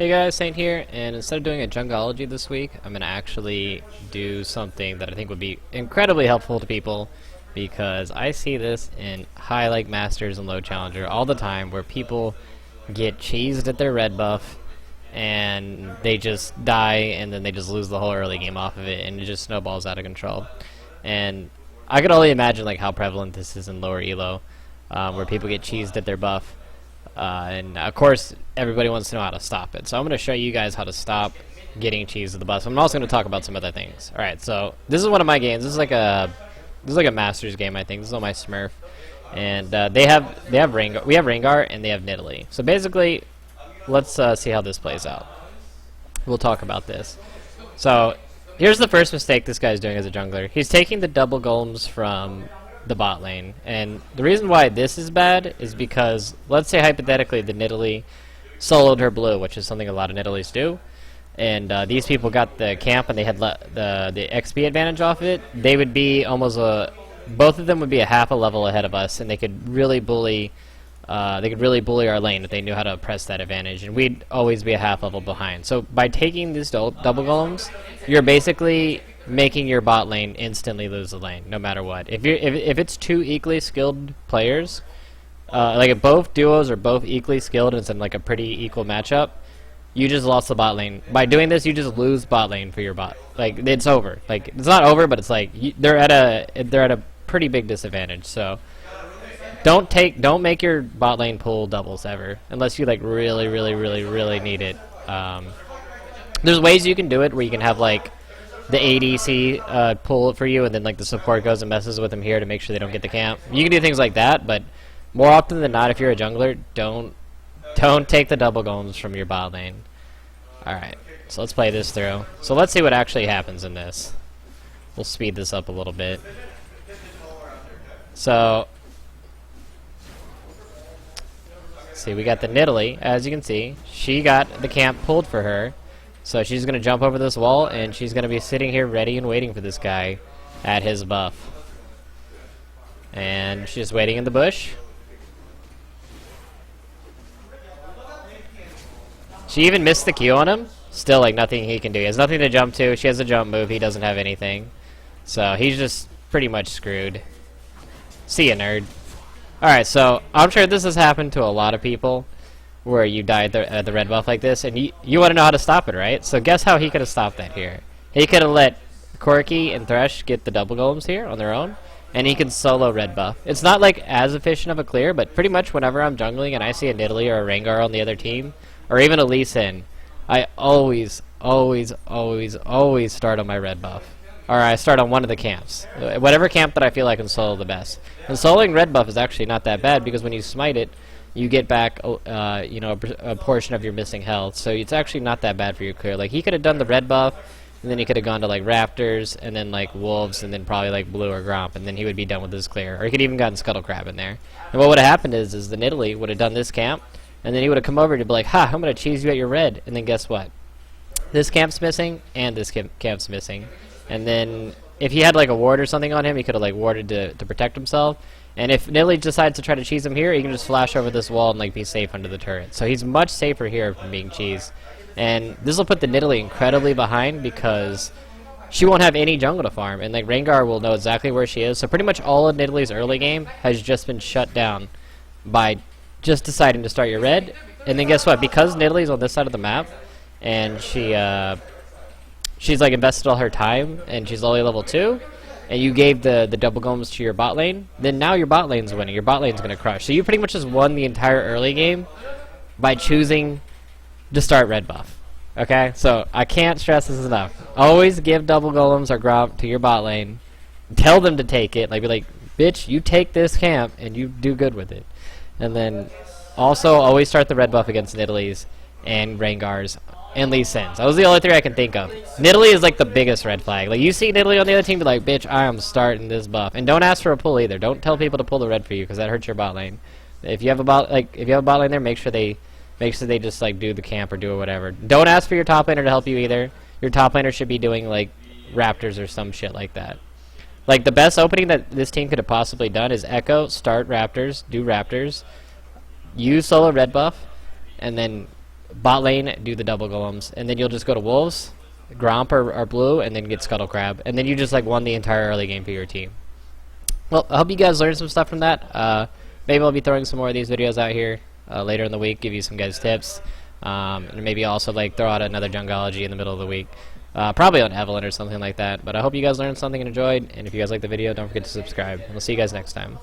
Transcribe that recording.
Hey guys, Saint here, and instead of doing a jungology this week, I'm going to actually do something that I think would be incredibly helpful to people, because I see this in high like Masters and low Challenger all the time, where people get cheesed at their red buff, and they just die, and then they just lose the whole early game off of it, and it just snowballs out of control. And I could only imagine like how prevalent this is in lower elo, where people get cheesed at their buff. And of course, everybody wants to know how to stop it. So I'm going to show you guys how to stop getting cheese at the bus. I'm also going to talk about some other things. All right, so this is one of my games. This is like a Masters game, I think. This is on my Smurf, and we have Rengar and they have Nidalee. So basically, let's see how this plays out. We'll talk about this. So here's the first mistake this guy's doing as a jungler. He's taking the double golems from the bot lane, and the reason why this is bad is because, let's say hypothetically the Nidalee soloed her blue, which is something a lot of Nidalees do, and these people got the camp and they had the XP advantage off it. They would be almost both of them would be a half a level ahead of us, and they could really bully our lane if they knew how to press that advantage, and we'd always be a half level behind. So by taking these double golems, you're basically making your bot lane instantly lose the lane, no matter what. If it's two equally skilled players, like if both duos are both equally skilled and it's in like a pretty equal matchup, you just lost the bot lane. By doing this, you just lose bot lane for your bot. Like, it's over. Like, it's not over, but it's like they're at a pretty big disadvantage. So don't make your bot lane pull doubles ever, unless you like really need it. There's ways you can do it where you can have like the ADC pull it for you, and then like the support goes and messes with them here to make sure they don't get the camp. You can do things like that, but more often than not, if you're a jungler, don't take the double golems from your bot lane. Alright, so let's play this through. So let's see what actually happens in this. We'll speed this up a little bit. So see, we got the Nidalee, as you can see. She got the camp pulled for her. So she's going to jump over this wall, and she's going to be sitting here ready and waiting for this guy at his buff. And she's just waiting in the bush. She even missed the Q on him. Still, like, nothing he can do. He has nothing to jump to. She has a jump move. He doesn't have anything. So he's just pretty much screwed. See ya, nerd. Alright, so I'm sure this has happened to a lot of people, where you died at the red buff like this, and you want to know how to stop it, right? So guess how he could have stopped that here. He could have let Corki and Thresh get the double golems here on their own, and he could solo red buff. It's not like as efficient of a clear, but pretty much whenever I'm jungling and I see a Nidalee or a Rengar on the other team, or even a Lee Sin, I always start on my red buff. Or I start on one of the camps. Whatever camp that I feel I can solo the best. And soloing red buff is actually not that bad, because when you smite it, you get back, a portion of your missing health. So it's actually not that bad for your clear. Like, he could have done the red buff, and then he could have gone to, like, Raptors, and then, like, Wolves, and then probably, like, Blue or Gromp, and then he would be done with his clear. Or he could even gotten Scuttle Crab in there. And what would have happened is the Nidalee would have done this camp, and then he would have come over to be like, ha, I'm going to cheese you at your red. And then guess what? This camp's missing, and this camp's missing. And then if he had, like, a ward or something on him, he could have, like, warded to protect himself. And if Nidalee decides to try to cheese him here, he can just flash over this wall and like be safe under the turret. So he's much safer here from being cheesed. And this will put the Nidalee incredibly behind, because she won't have any jungle to farm, and like Rengar will know exactly where she is. So pretty much all of Nidalee's early game has just been shut down by just deciding to start your red. And then guess what? Because Nidalee's on this side of the map, and she's like invested all her time, and she's only level 2. And you gave the double golems to your bot lane, then now your bot lane's winning. Your bot lane's going to crush. So you pretty much just won the entire early game by choosing to start red buff. Okay? So I can't stress this enough. Always give double golems or Gromp to your bot lane. Tell them to take it. Like, be like, bitch, you take this camp and you do good with it. And then also always start the red buff against Nidalee's and Rengar's and Lee Sin's. That was the only 3 I can think of. Nidalee is like the biggest red flag. Like, you see Nidalee on the other team, be like, bitch, I am starting this buff. And don't ask for a pull either. Don't tell people to pull the red for you, because that hurts your bot lane. If you have a bot lane there, make sure they just like do the camp or do whatever. Don't ask for your top laner to help you either. Your top laner should be doing like Raptors or some shit like that. Like, the best opening that this team could have possibly done is Echo, start Raptors, do Raptors, use solo red buff, and then bot lane, do the double golems, and then you'll just go to wolves, Gromp or blue, and then get Scuttle Crab, and then you just like won the entire early game for your team. Well, I hope you guys learned some stuff from that. Maybe I'll be throwing some more of these videos out here later in the week, give you some guys tips, and maybe also like throw out another Jungology in the middle of the week. Probably on Evelyn or something like that. But I hope you guys learned something and enjoyed, and if you guys like the video, don't forget to subscribe. And we'll see you guys next time.